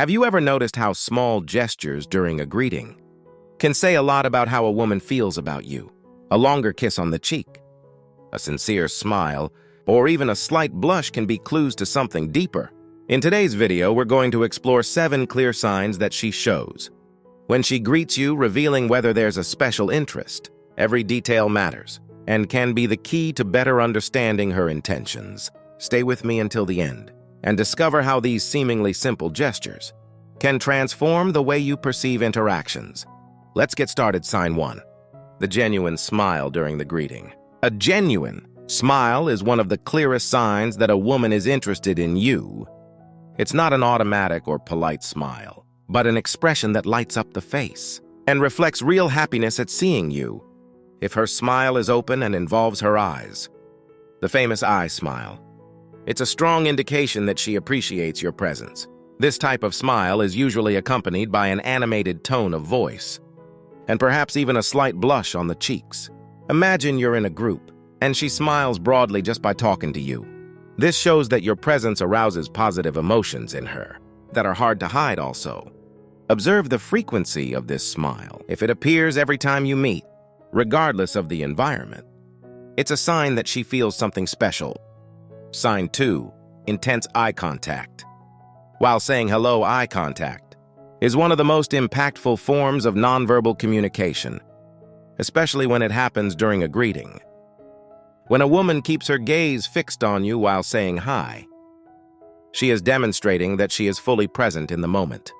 Have you ever noticed how small gestures during a greeting can say a lot about how a woman feels about you? A longer kiss on the cheek, a sincere smile, or even a slight blush can be clues to something deeper. In today's video, we're going to explore 7 clear signs that she shows when she greets you, revealing whether there's a special interest. Every detail matters and can be the key to better understanding her intentions. Stay with me until the end and discover how these seemingly simple gestures can transform the way you perceive interactions. Let's get started. Sign 1. The genuine smile during the greeting. A genuine smile is one of the clearest signs that a woman is interested in you. It's not an automatic or polite smile, but an expression that lights up the face and reflects real happiness at seeing you. If her smile is open and involves her eyes, the famous eye smile, it's a strong indication that she appreciates your presence. This type of smile is usually accompanied by an animated tone of voice, and perhaps even a slight blush on the cheeks. Imagine you're in a group, and she smiles broadly just by talking to you. This shows that your presence arouses positive emotions in her that are hard to hide also. Observe the frequency of this smile. If it appears every time you meet, regardless of the environment, it's a sign that she feels something special. Sign 2. Intense eye contact. While saying hello, eye contact is one of the most impactful forms of nonverbal communication, especially when it happens during a greeting. When a woman keeps her gaze fixed on you while saying hi, she is demonstrating that she is fully present in the moment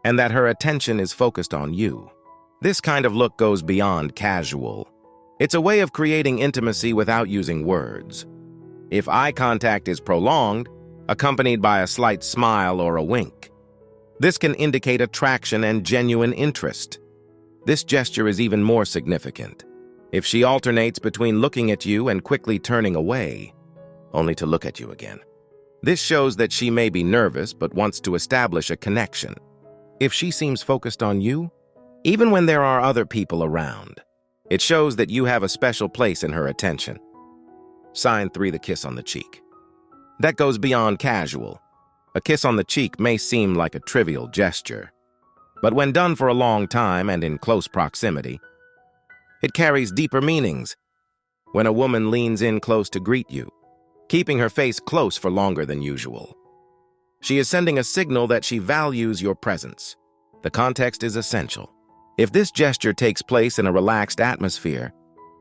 and that her attention is focused on you. This kind of look goes beyond casual. It's a way of creating intimacy without using words. If eye contact is prolonged, accompanied by a slight smile or a wink, this can indicate attraction and genuine interest. This gesture is even more significant if she alternates between looking at you and quickly turning away, only to look at you again. This shows that she may be nervous but wants to establish a connection. If she seems focused on you, even when there are other people around, it shows that you have a special place in her attention. Sign 3. The kiss on the cheek. That goes beyond casual. A kiss on the cheek may seem like a trivial gesture, but when done for a long time and in close proximity, it carries deeper meanings. When a woman leans in close to greet you, keeping her face close for longer than usual, she is sending a signal that she values your presence. The context is essential. If this gesture takes place in a relaxed atmosphere,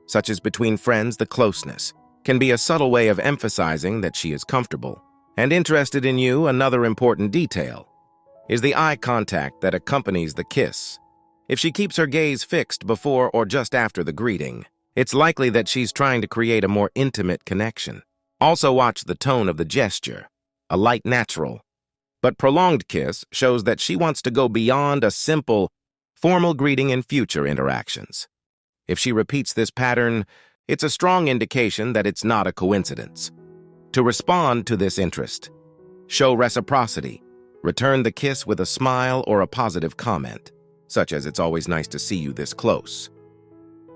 such as between friends, the closeness can be a subtle way of emphasizing that she is comfortable and interested in you. Another important detail is the eye contact that accompanies the kiss. If she keeps her gaze fixed before or just after the greeting, it's likely that she's trying to create a more intimate connection. Also watch the tone of the gesture. A light, natural, but prolonged kiss shows that she wants to go beyond a simple, formal greeting in future interactions. If she repeats this pattern, it's a strong indication that it's not a coincidence. To respond to this interest, show reciprocity. Return the kiss with a smile or a positive comment, such as "It's always nice to see you this close."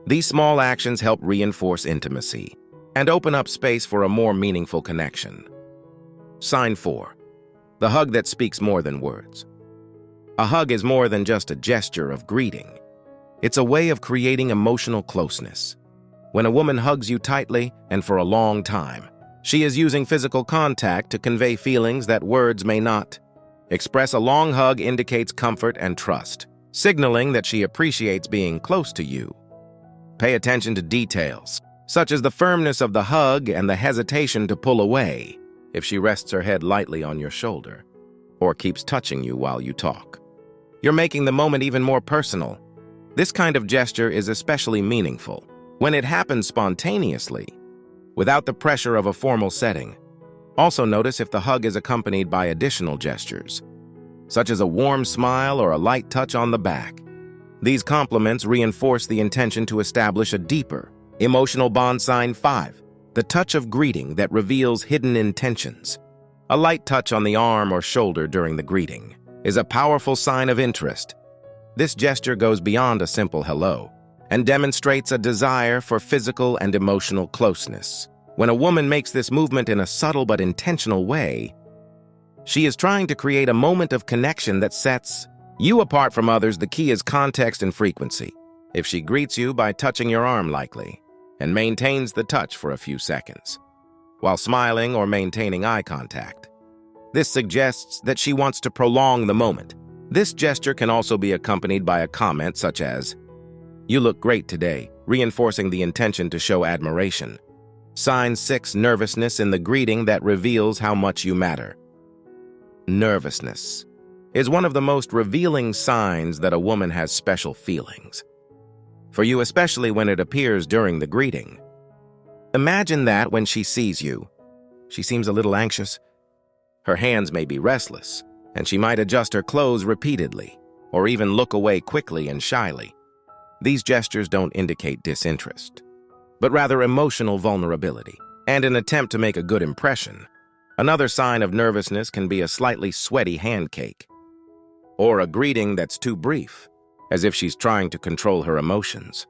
These small actions help reinforce intimacy and open up space for a more meaningful connection. Sign 4. The hug that speaks more than words. A hug is more than just a gesture of greeting. It's a way of creating emotional closeness. When a woman hugs you tightly and for a long time, she is using physical contact to convey feelings that words may not express. A long hug indicates comfort and trust, signaling that she appreciates being close to you. Pay attention to details, such as the firmness of the hug and the hesitation to pull away if she rests her head lightly on your shoulder or keeps touching you while you talk. You're making the moment even more personal. This kind of gesture is especially meaningful when it happens spontaneously, without the pressure of a formal setting. Also notice if the hug is accompanied by additional gestures, such as a warm smile or a light touch on the back. These compliments reinforce the intention to establish a deeper, emotional bond. Sign 5. The touch of greeting that reveals hidden intentions. A light touch on the arm or shoulder during the greeting is a powerful sign of interest. This gesture goes beyond a simple hello and demonstrates a desire for physical and emotional closeness. When a woman makes this movement in a subtle but intentional way, She is trying to create a moment of connection that sets you apart from others. The key is context and frequency. If she greets you by touching your arm lightly and maintains the touch for a few seconds, while smiling or maintaining eye contact, this suggests that she wants to prolong the moment. This gesture can also be accompanied by a comment such as, "You look great today," reinforcing the intention to show admiration. Sign 6. Nervousness in the greeting that reveals how much you matter. Nervousness is one of the most revealing signs that a woman has special feelings for you, especially when it appears during the greeting. Imagine that when she sees you, she seems a little anxious. Her hands may be restless, and she might adjust her clothes repeatedly, or even look away quickly and shyly. These gestures don't indicate disinterest, but rather emotional vulnerability and an attempt to make a good impression. Another sign of nervousness can be a slightly sweaty handshake, or a greeting that's too brief, as if she's trying to control her emotions.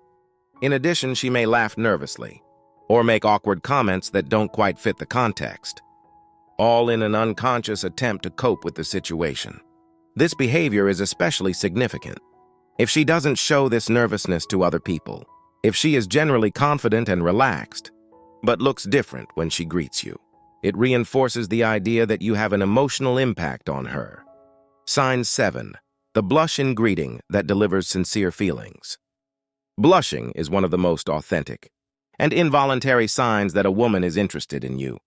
In addition, she may laugh nervously, or make awkward comments that don't quite fit the context, all in an unconscious attempt to cope with the situation. This behavior is especially significant if she doesn't show this nervousness to other people. If she is generally confident and relaxed, but looks different when she greets you, it reinforces the idea that you have an emotional impact on her. Sign 7. The blush in greeting that delivers sincere feelings. Blushing is one of the most authentic and involuntary signs that a woman is interested in you.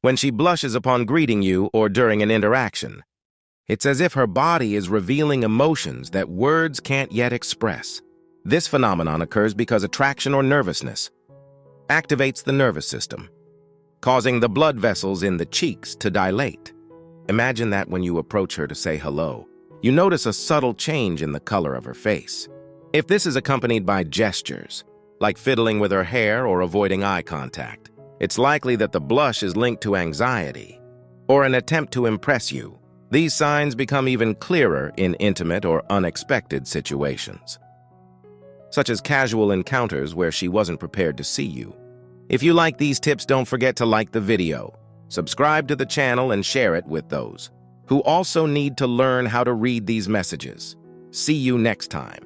When she blushes upon greeting you or during an interaction, it's as if her body is revealing emotions that words can't yet express. This phenomenon occurs because attraction or nervousness activates the nervous system, causing the blood vessels in the cheeks to dilate. Imagine that when you approach her to say hello, you notice a subtle change in the color of her face. If this is accompanied by gestures, like fiddling with her hair or avoiding eye contact, it's likely that the blush is linked to anxiety or an attempt to impress you. These signs become even clearer in intimate or unexpected situations, such as casual encounters where she wasn't prepared to see you. If you like these tips, don't forget to like the video, subscribe to the channel, and share it with those who also need to learn how to read these messages. See you next time.